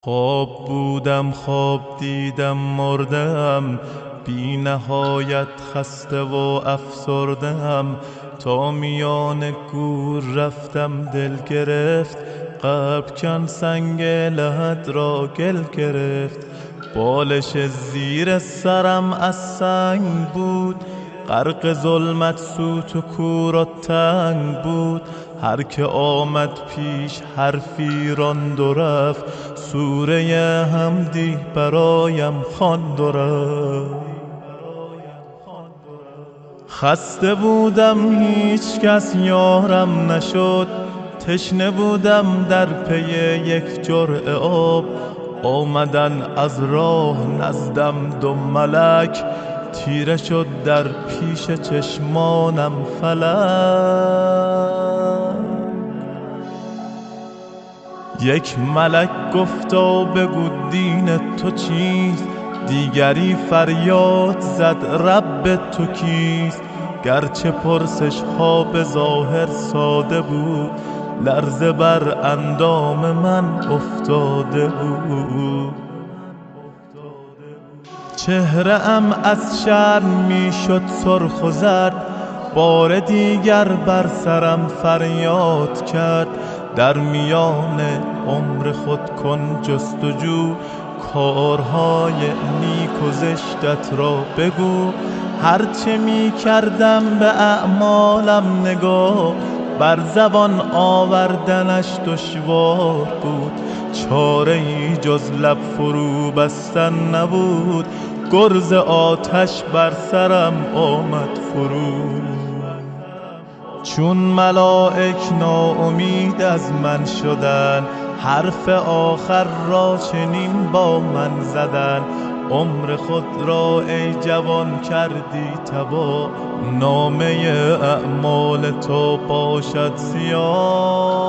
خواب بودم خواب دیدم مردم، بی نهایت خسته و افسردم. تا میان گور رفتم دل گرفت، قلب کن سنگ لحد را گل گرفت. بالش زیر سرم از سنگ بود، غرق ظلمت سوت و کور و تنگ بود. هر که آمد پیش حرفی راند و رفت، سوره حمدی برایم خواند و رفت. خسته بودم هیچ کس یارم نشد، تشنه بودم در پی یک جرعه آب. آمدن از راه نزدم دو ملک، تیره شد در پیش چشمانم فلک. یک ملک گفتا بگو دین تو چیست، دیگری فریاد زد رب تو کیست. گرچه پرسش ها به ظاهر ساده بود، لرزه بر اندام من افتاده بود. چهره ام از شرم می شد سرخ و زرد، بار دیگر بر سرم فریاد کرد. در میان عمر خود کن جستجو، کارهای نیک و زشتت را بگو. هرچه می کردم به اعمالم نگاه، بر زبان آوردنش دشوار بود. چاره ای جز لب فرو بستن نبود، گرز آتش بر سرم آمد فرو. چون ملائک ناامید از من شدن، حرف آخر را چنین با من زدن. عمر خود را ای جوان کردی تباه، نامه اعمال تو باشد سیاه.